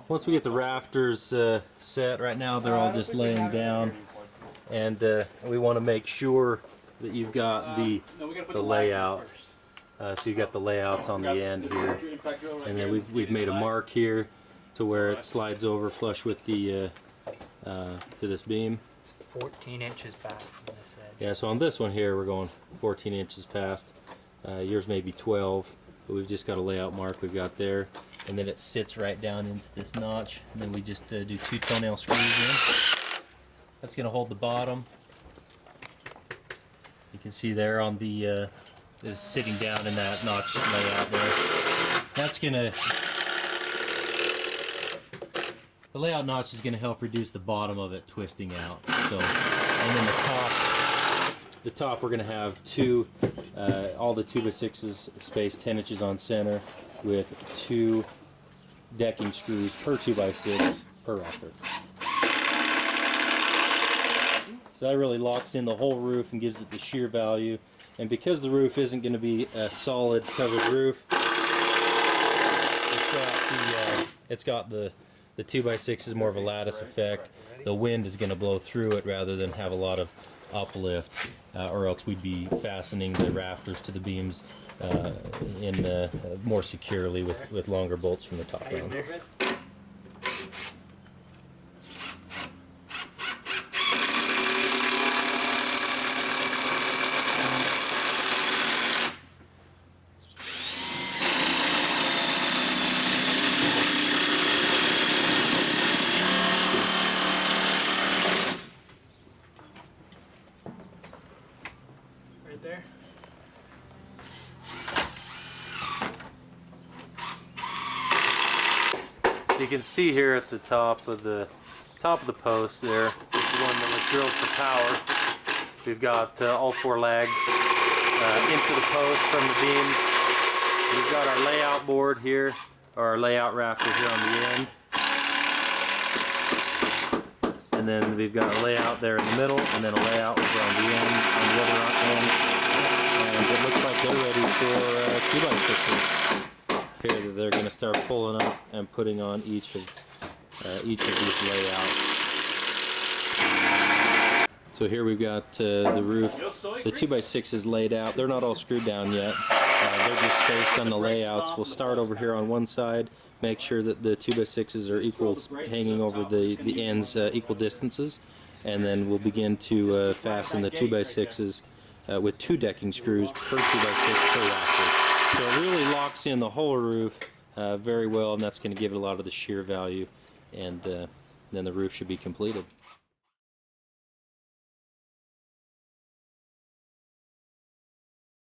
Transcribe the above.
Once we get the rafters set, right now they're all just laying down, and we want to make sure that you've got the layout. So you've got the layouts on the end here, and then we've made a mark here to where it slides over flush with the to this beam. It's 14 inches back from this edge. Yeah, so on this one here we're going 14 inches past. Yours may be 12, but we've just got a layout mark we've got there, and then it sits right down into this notch, and then we just do 2 toenail screws in. That's going to hold the bottom. You can see there on the is sitting down in that notch layout there. That's going to, the layout notch is going to help reduce the bottom of it twisting out. So, and then the top we're going to have all the 2x6s spaced 10 inches on center with 2 decking screws per 2x6 per rafter. So that really locks in the whole roof and gives it the shear value. And because the roof isn't going to be a solid covered roof, it's got the 2x6 is more of a lattice effect. The wind is going to blow through it rather than have a lot of uplift, or else we'd be fastening the rafters to the beams more securely with longer bolts from the top down. There. You can see here at the top of the post there, this is one that was drilled for power. We've got all 4 lags into the post from the beams. We've got our layout board here, or our layout rafter here on the end. And then we've got a layout there in the middle, and then a layout over on the end, on the other end. And it looks like they're ready for 2x6s here that they're going to start pulling up and putting on each of these layouts. So here we've got the roof. The 2x6s laid out. They're not all screwed down yet. They're just spaced on the layouts. We'll start over here on one side, make sure that the 2x6s are equal, hanging over the ends equal distances, and then we'll begin to fasten the 2x6s with 2 decking screws per 2x6 per rafter. So it really locks in the whole roof very well, and that's going to give it a lot of the shear value, and then the roof should be completed.